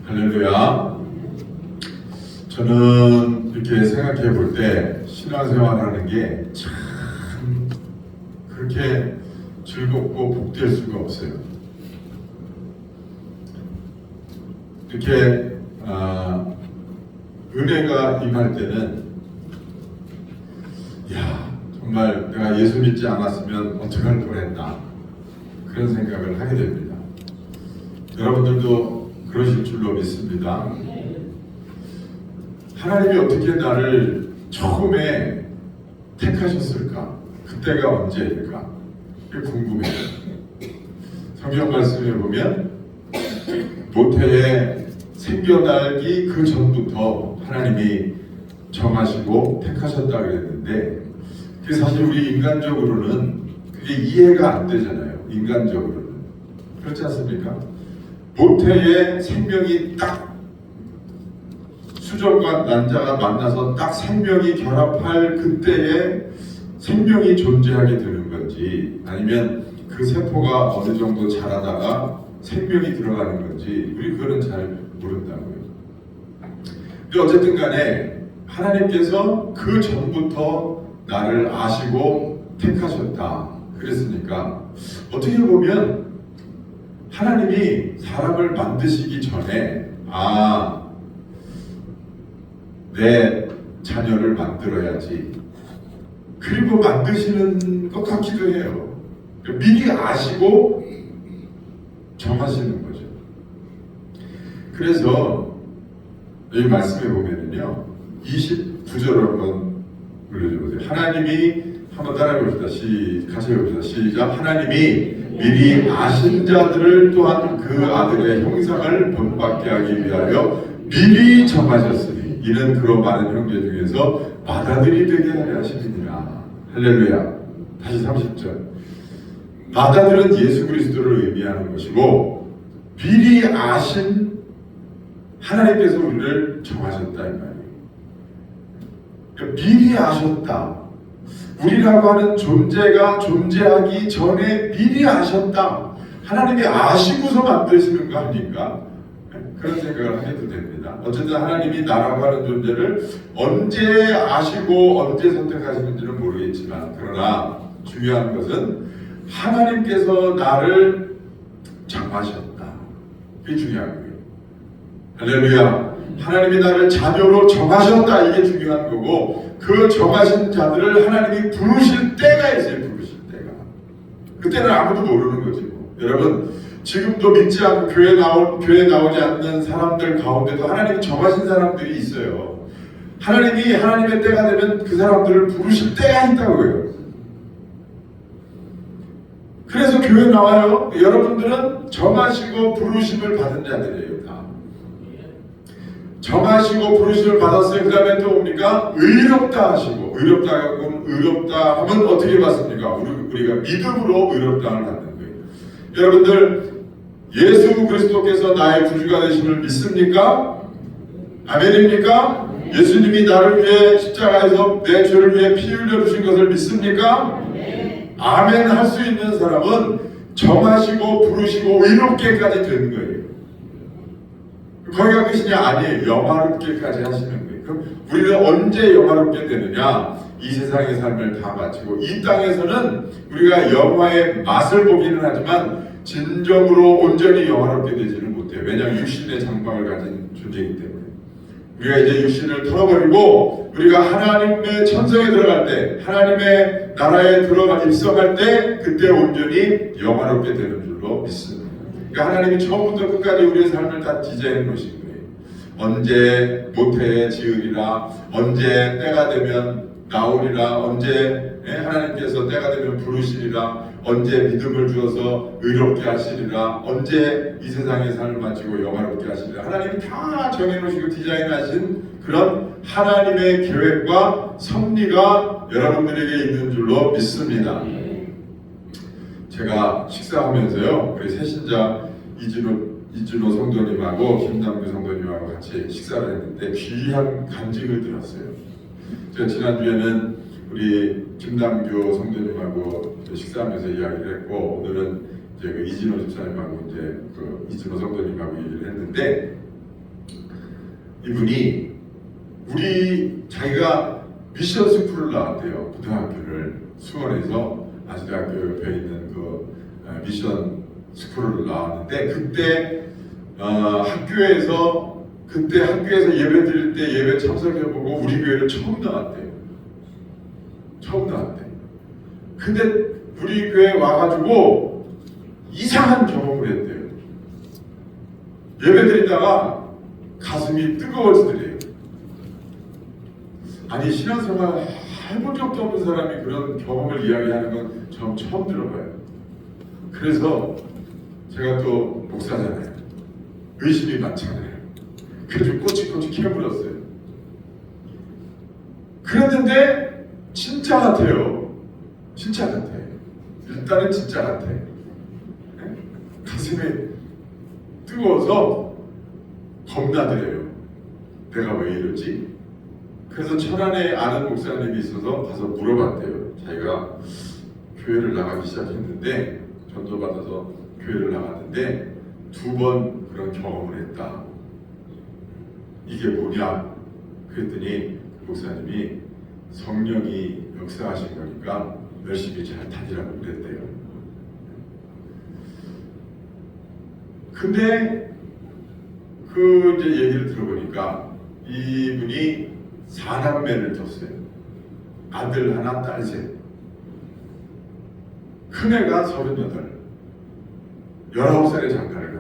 할렐루야. 저는 이렇게 생각해 볼 때 신앙생활하는 게 참 그렇게 즐겁고 복될 수가 없어요. 이렇게 은혜가 임할 때는 정말 내가 예수 믿지 않았으면 어떡할 뻔했나 그런 생각을 하게 됩니다. 여러분들도 그러실 줄로 믿습니다. 하나님이 어떻게 나를 처음에 택하셨을까? 그때가 언제일까? 그게 궁금해요. 성경 말씀에 보면 모태에 생겨나기 그 전부터 하나님이 정하시고 택하셨다 그랬는데 그게 사실 우리 인간적으로는 그게 이해가 안 되잖아요. 인간적으로는. 그렇지 않습니까? 모태에 생명이 딱 수정과 난자가 만나서 딱 생명이 결합할 그때에 생명이 존재하게 되는 건지 아니면 그 세포가 어느 정도 자라다가 생명이 들어가는 건지 우리 그거는 잘 모른다고요. 근데 어쨌든 간에 하나님께서 그 전부터 나를 아시고 택하셨다 그랬으니까 어떻게 보면 하나님이 사람을 만드시기 전에 내 자녀를 만들어야지 그리고 만드시는 것 같기도 해요. 미리 아시고 정하시는 거죠. 그래서 여기 말씀해 보면은요 29절을 한번 올려줘보세요. 하나님이 한번 따라해 봅시다. 같이 해봅시다. 시작. 하나님이 미리 아신 자들을 또한 그 아들의 형상을 본받게 하기 위하여 미리 정하셨으니 이는 그로 많은 형제 중에서 맏아들이 되게 하려 하심이니라. 할렐루야. 다시 30절. 맏아들은 예수 그리스도를 의미하는 것이고 미리 아신 하나님께서 우리를 정하셨다 이 말이에요. 그러니까 미리 아셨다. 우리라고 하는 존재가 존재하기 전에 미리 아셨다. 하나님이 아시고서 만드시는 거 아닌가? 그런 생각을 해도 됩니다. 어쨌든 하나님이 나라고 하는 존재를 언제 아시고 언제 선택하시는지는 모르겠지만 그러나 중요한 것은 하나님께서 나를 정하셨다. 그게 중요한 거예요. 할렐루야. 하나님이 나를 자녀로 정하셨다. 이게 중요한 거고 그 정하신 자들을 하나님이 부르실 때가 있어요. 부르실 때가. 그때는 아무도 모르는 거지 뭐. 여러분 지금도 믿지 않고 교회 나오지 않는 사람들 가운데도 하나님이 정하신 사람들이 있어요. 하나님이 하나님의 때가 되면 그 사람들을 부르실 때가 있다고요. 그래서 교회 나와요. 여러분들은 정하시고 부르심을 받은 자들이에요. 다. 정하시고 부르심을 받았어요. 그 다음에 또 뭡니까? 의롭다 하시고 의롭다 하면 어떻게 받습니까? 우리가 믿음으로 의롭다를 받는 거예요. 여러분들 예수 그리스도께서 나의 구주가 되심을 믿습니까? 아멘입니까? 예수님이 나를 위해 십자가에서 내 죄를 위해 피 흘려 주신 것을 믿습니까? 아멘 할 수 있는 사람은 정하시고 부르시고 의롭게까지 되는 거예요. 거기가 끝이냐? 아니에요. 영화롭게까지 하시는 거예요. 그럼 우리는 언제 영화롭게 되느냐? 이 세상의 삶을 다 마치고 이 땅에서는 우리가 영화의 맛을 보기는 하지만 진정으로 온전히 영화롭게 되지는 못해요. 왜냐하면 육신의 장막을 가진 존재이기 때문에 우리가 이제 육신을 털어버리고 우리가 하나님의 천성에 들어갈 때 하나님의 나라에 입성할 때 그때 온전히 영화롭게 되는 줄로 믿습니다. 그러니까 하나님이 처음부터 끝까지 우리의 삶을 다 디자인해 놓으신 거예요. 언제 모태에 지으리라, 언제 때가 되면 나오리라, 언제 하나님께서 때가 되면 부르시리라, 언제 믿음을 주어서 의롭게 하시리라, 언제 이 세상의 삶을 마치고 영화롭게 하시리라. 하나님이 다 정해놓으시고 디자인하신 그런 하나님의 계획과 섭리가 여러분들에게 있는 줄로 믿습니다. 제가 식사하면서요, 우리 새신자 이진호 성도님하고 김남규 성도님하고 같이 식사를 했는데 귀한 간증을 들었어요. 제가 지난주에는 우리 김남규 성도님하고 식사하면서 이야기를 했고 오늘은 이제 그 이진호 집사님하고 이제 그 이진호 성도님하고 얘기를 했는데 이분이 자기가 미션 스쿨을 나왔대요. 고등학교를 수원에서 아주대학교 옆에 있는 그 미션 스쿨을 나왔는데 그때 학교에서 예배 드릴 때 예배 참석해보고 우리 교회를 처음 나왔대요. 처음 나왔대. 근데 우리 교회 와가지고 이상한 경험을 했대요. 예배 드리다가 가슴이 뜨거워지더래요. 아니 신앙생활 해본 적도 없는 사람이 그런 경험을 이야기하는 건 전 처음 들어봐요. 그래서 제가 또 목사잖아요. 의심이 많잖아요. 그래서 꼬치꼬치 캐물었어요. 그랬는데 진짜 같아요. 진짜 같아. 일단은 진짜 같아. 가슴이 뜨거워서 겁나더래요. 내가 왜 이러지? 그래서 천안에 아는 목사님이 있어서 가서 물어봤대요. 자기가 교회를 나가기 시작했는데 전도받아서 교회를 나갔는데 2번 그런 경험을 했다. 이게 뭐냐? 그랬더니 그 목사님이 성령이 역사하신 거니까 열심히 잘 다니라고 그랬대요. 근데 그 이제 얘기를 들어보니까 이분이 4남매를 뒀어요. 아들 하나, 딸 셋. 큰애가 38, 19살에 장가를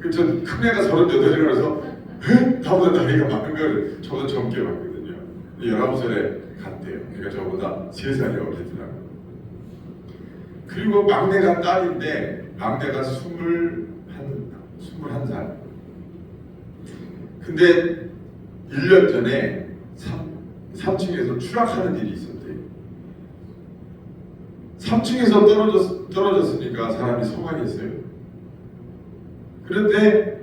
갔대요. 전 큰애가 38이라서 나보다 나이가 많은 걸 저보다 젊게 봤거든요. 19살에 갔대요. 그러니까 저보다 3살이 어리더라고요. 그리고 막내가 딸인데 막내가 21살. 근데 1년 전에 3층에서 추락하는 일이 있었대요. 3층에서 떨어졌으니까 사람이 속아겠어요. 그런데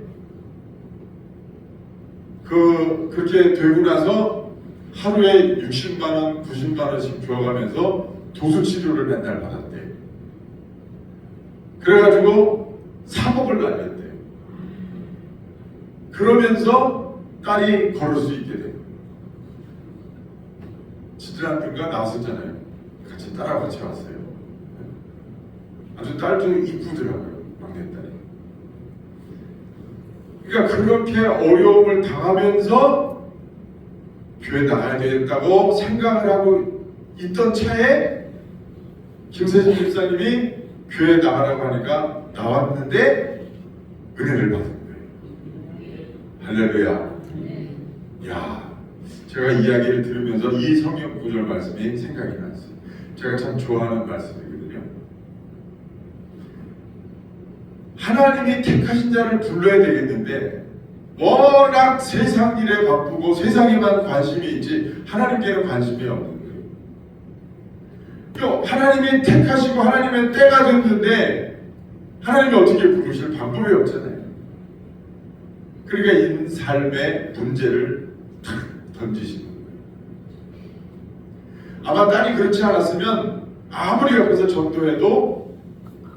그렇게 되고 나서 하루에 60만원, 90만원씩 줘가면서 도수 치료를 맨날 받았대요. 그래가지고 3억을 날렸대요. 그러면서 딸이 걸을 수 있게 돼요. 지드람들과 나왔었잖아요. 같이 딸하고 같이 왔어요. 아주 딸도 이쁘더라고요. 막내딸이. 그러니까 그렇게 어려움을 당하면서 교회 나가야 되겠다고 생각을 하고 있던 차에 김세진 집사님이 교회 나가라고 하니까 나왔는데 은혜를 받은 거예요. 할렐루야. 야, 제가 이야기를 들으면서 이 성경 구절 말씀이 생각이 났어요. 제가 참 좋아하는 말씀이거든요. 하나님이 택하신 자를 불러야 되겠는데 워낙 세상 일에 바쁘고 세상에만 관심이 있지 하나님께는 관심이 없는 거예요. 또 하나님이 택하시고 하나님의 때가 됐는데 하나님이 어떻게 부르실 방법이 없잖아요. 그러니까 이 삶의 문제를 탁 던지시는 거예요. 아마 딸이 그렇지 않았으면 아무리 옆에서 전도해도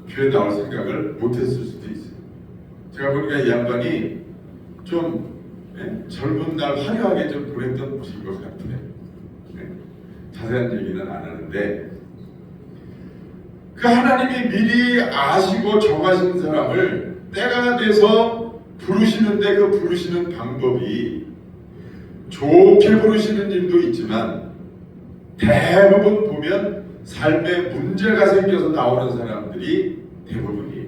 교회 나올 생각을 못했을 수도 있어요. 제가 보니까 이 양반이 좀 젊은 날 화려하게 좀 보냈던 모습인 것 같아요. 자세한 얘기는 안 하는데 그 하나님이 미리 아시고 정하신 사람을 때가 돼서 부르시는데 그 부르시는 방법이 좋게 부르시는 일도 있지만 대부분 보면 삶에 문제가 생겨서 나오는 사람들이 대부분이에요.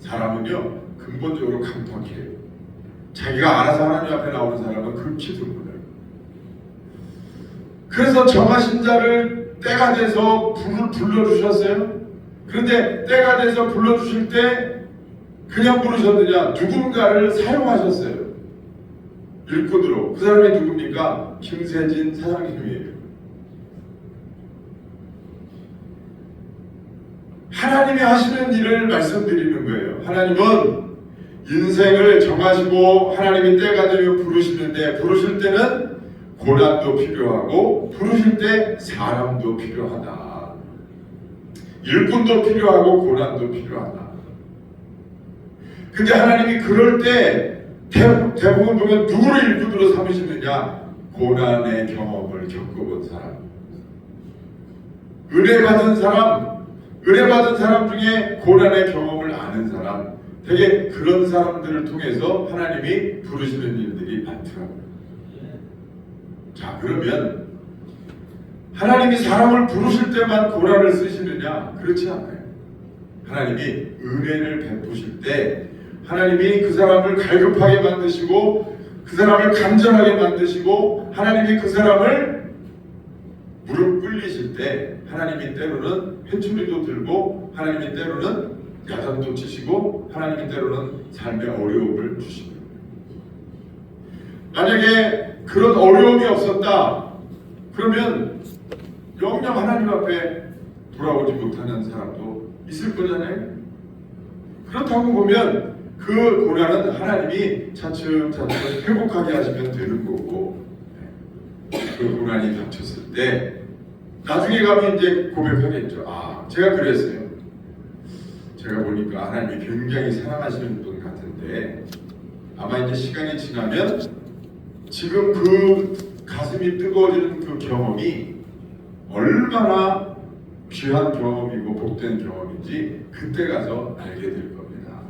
사람은요 근본적으로 강팍해요. 자기가 알아서 하나님 앞에 나오는 사람은 그렇게 드물어요. 그래서 정하신 자를 때가 돼서 불러주셨어요. 그런데 때가 돼서 불러주실 때 그냥 부르셨느냐? 누군가를 사용하셨어요. 일꾼으로. 그 사람이 누굽니까? 김세진 사장님이에요. 하나님이 하시는 일을 말씀드리는 거예요. 하나님은 인생을 정하시고 하나님이 때가 되면 부르시는데 부르실 때는 고난도 필요하고 부르실 때 사람도 필요하다. 일꾼도 필요하고 고난도 필요하다. 근데 하나님이 그럴 때 대부분 보면 누구를 일꾼으로 삼으시느냐? 고난의 경험을 겪어본 사람, 은혜 받은 사람 중에 고난의 경험을 아는 사람, 되게 그런 사람들을 통해서 하나님이 부르시는 일들이 많더라고요. 자, 그러면 하나님이 사람을 부르실 때만 고난을 쓰시느냐? 그렇지 않아요. 하나님이 은혜를 베푸실 때 하나님이 그 사람을 갈급하게 만드시고 그 사람을 간절하게 만드시고 하나님이 그 사람을 무릎 꿇리실 때 하나님이 때로는 회초리도 들고 하나님이 때로는 야단도 치시고 하나님이 때로는 삶의 어려움을 주십니다. 만약에 그런 어려움이 없었다 그러면 영영 하나님 앞에 돌아오지 못하는 사람도 있을 거잖아요. 그렇다고 보면 그 고난은 하나님이 차츰차츰 회복하게 하시면 되는 거고, 그 고난이 닥쳤을 때 나중에 가면 이제 고백하겠죠. 아, 제가 그랬어요. 제가 보니까 하나님이 굉장히 사랑하시는 분 같은데 아마 이제 시간이 지나면 지금 그 가슴이 뜨거워지는 그 경험이 얼마나 귀한 경험이고 복된 경험인지 그때 가서 알게 될 겁니다.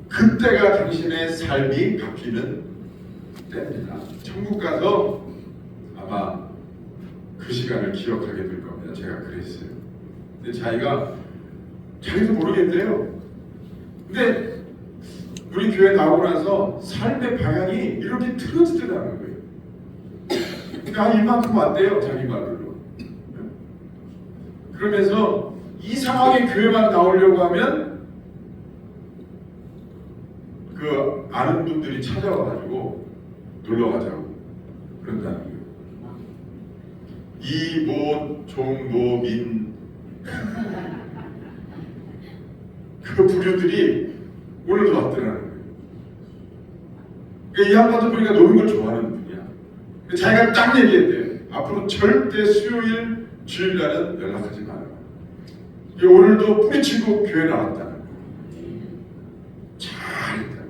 그때가 당신의 삶이 바뀌는 때입니다. 천국 가서 아마 그 시간을 기억하게 될 겁니다. 제가 그랬어요. 근데 자기도 모르겠대요. 근데 우리 교회 나오고 나서 삶의 방향이 이렇게 틀어지더라는 거예요. 그러니까 이만큼 왔대요. 자기 말로. 그러면서 이상하게 교회만 나오려고 하면 그 아는 분들이 찾아와가지고 놀러 가자고 그런다는 거예요. 이모, 종, 민 그 부류들이 오늘도 왔더라는 거예요. 그러니까 이 양반도 보니까 노는 걸 좋아하는 분이야. 자기가 딱 얘기했대요. 앞으로 절대 수요일, 주일날은 연락하지 마라. 오늘도 뿌리치고 교회 나왔다는 거예요. 잘했다.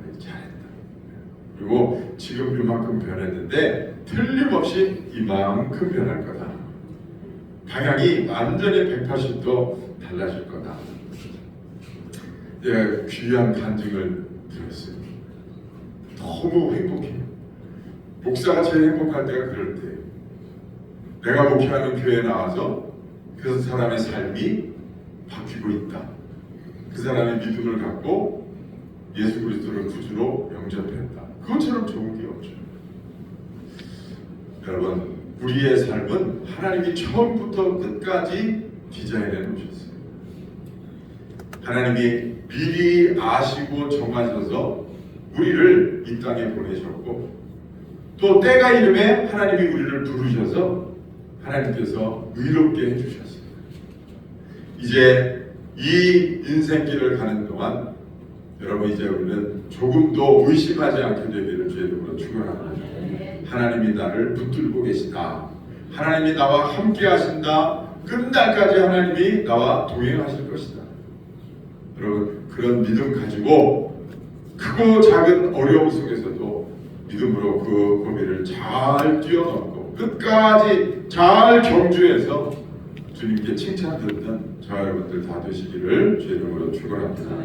그리고 지금 이만큼 변했는데 틀림없이 이만큼 변할 거다. 방향이 완전히 180도 달라질 거다. 예, 귀한 간증을 들었어요. 너무 행복해요. 목사가 제일 행복할 때가 그럴 때예요. 내가 목회하는 교회에 나와서 그 사람의 삶이 바뀌고 있다. 그 사람의 믿음을 갖고 예수 그리스도를 구주로 영접했다. 그것처럼 좋은 게 없죠. 여러분, 우리의 삶은 하나님이 처음부터 끝까지 디자인해 놓으셨어요. 하나님이 미리 아시고 정하셔서 우리를 이 땅에 보내셨고 또 때가 이름에 하나님이 우리를 부르셔서 하나님께서 의롭게 해주셨어요. 이제 이 인생길을 가는 동안 여러분 이제 우리는 조금도 의심하지 않게 되기를 주의 이름으로 축원합니다. 하나님이 나를 붙들고 계시다. 하나님이 나와 함께 하신다. 끝날까지 하나님이 나와 동행하실 것이다. 여러분 그런 믿음 가지고 크고 작은 어려움 속에서도 믿음으로 그 고비를 잘 뛰어넘고 끝까지 잘 경주해서 주님께 칭찬 듣는 저와 여러분들 다 되시기를 주의 이름으로 축원합니다.